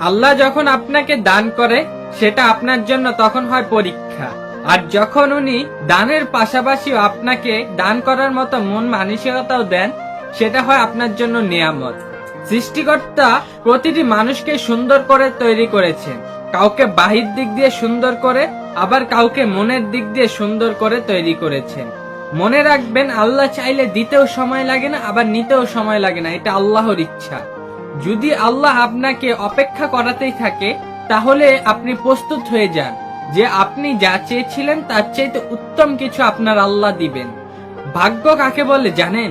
আল্লাহ যখন আপনাকে দান করে সেটা আপনার জন্য তখন হয় পরীক্ষা, আর যখন উনি দানের পাশাপাশিও আপনাকে দান করার মতো মন মানসিকতাও দেন সেটা হয় আপনার জন্য নিয়ামত। সৃষ্টিকর্তা প্রতিটি মানুষকে সুন্দর করে তৈরি করেছেন, কাউকে বাহির দিক দিয়ে সুন্দর করে, আবার কাউকে মনের দিক দিয়ে সুন্দর করে তৈরি করেছেন। মনে রাখবেন, আল্লাহ চাইলে দিতেও সময় লাগে না, আবার নিতেও সময় লাগে না, এটা আল্লাহর ইচ্ছা। যদি আল্লাহ আপনাকে অপেক্ষা করাতেই থাকে তাহলে আপনি প্রস্তুত হয়ে যান যে আপনি যা চেয়েছিলেন তার চাইতে উত্তম কিছু আপনার আল্লাহ দিবেন। ভাগ্য কাকে বলে জানেন?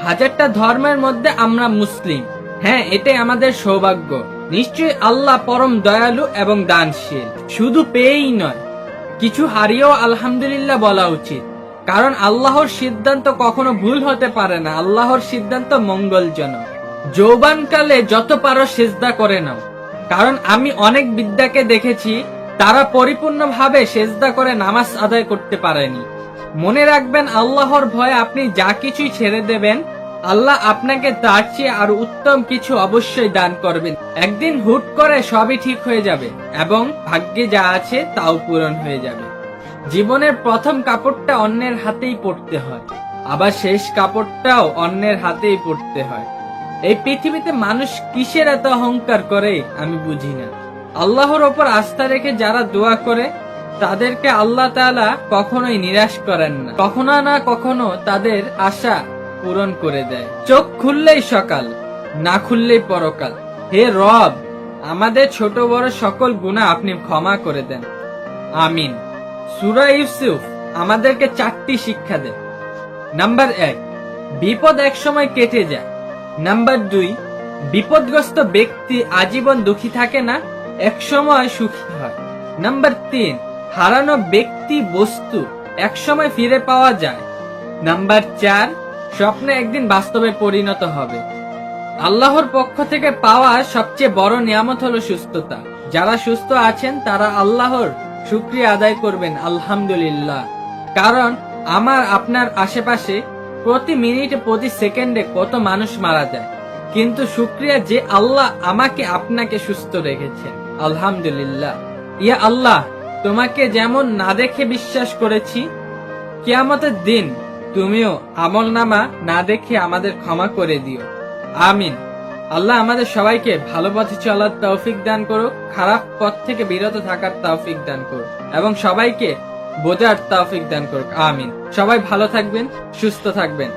হাজারটা ধর্মের মধ্যে আমরা মুসলিম, হ্যাঁ এটাই আমাদের সৌভাগ্য। নিশ্চয়ই আল্লাহ পরম দয়ালু এবং দানশীল। শুধু পেয়েই নয়, কিছু হারিয়েও আলহামদুলিল্লাহ বলা উচিত, কারণ আল্লাহর সিদ্ধান্ত কখনো ভুল হতে পারে না। আল্লাহর সিদ্ধান্ত মঙ্গলজনক। যৌবনকালে যত পারো সেজদা করে নাও, কারণ আমি অনেক বিদ্যাকে দেখেছি তারা পরিপূর্ণভাবে সেজদা করে নামাজ আদায় করতে পারেনি। মনে রাখবেন, আল্লাহর ভয়ে আপনি যা কিছুই ছেড়ে দেবেন, আল্লাহ আপনাকে তার চেয়ে আরো উত্তম কিছু অবশ্যই দান করবেন। একদিন হুট করে সবই ঠিক হয়ে যাবে এবং ভাগ্যে যা আছে তাও পূরণ হয়ে যাবে। জীবনের প্রথম কাপড়টা অন্যের হাতেই পড়তে হয়, আবার শেষ কাপড়টাও অন্যের হাতেই পড়তে হয়। এই পৃথিবীতে মানুষ কিসের এত অহংকার করে আমি বুঝি না। আল্লাহর ওপর আস্থা রেখে যারা দোয়া করে তাদেরকে আল্লাহ তাআলা কখনোই নিরাশ করেন না, কখনো না কখনো তাদের আশা পূরণ করে দেয়। চোখ খুললেই সকাল, না খুললেই পরকাল। হে রব, আমাদের ছোট বড় সকল গুনাহ আপনি ক্ষমা করে দেন, আমিন। সূরা ইউসুফ আমাদেরকে 4টি শিক্ষা দেয়। নাম্বার 1, বিপদ একসময় কেটে যায়। নাম্বার 2, বিপদগ্রস্ত ব্যক্তি আজীবন দুঃখী থাকে না, একসময় সুখী হয়। নাম্বার 3, হারানো ব্যক্তি বস্তু একসময় ফিরে পাওয়া যায়। নাম্বার 4, স্বপ্ন একদিন বাস্তবে পরিণত হবে। আল্লাহর পক্ষ থেকে পাওয়া সবচেয়ে বড় নিয়ামত হলো সুস্থতা। যারা সুস্থ আছেন তারা আল্লাহর শুকরিয়া আদায় করবেন আলহামদুলিল্লাহ, কারণ আমার আপনার আশেপাশে প্রতি মিনিটে প্রতি সেকেন্ডে কত মানুষ মারা যায়, কিন্তু শুকরিয়া যে আল্লাহ আমাকে আপনাকে সুস্থ রেখেছেন আলহামদুলিল্লাহ। ইয়া আল্লাহ, তোমাকে যেমন না দেখে বিশ্বাস করেছি, কিয়ামতের দিন তুমিও আমলনামা না দেখে আমাদের ক্ষমা করে দিও, আমিন। আল্লাহ আমাদের সবাইকে ভালো পথে চলার তৌফিক দান করুক, খারাপ পথ থেকে বিরত থাকার তৌফিক দান করুক এবং সবাইকে বোঝার তৌফিক দান করুক, আমিন। সবাই ভালো থাকবেন, সুস্থ থাকবেন।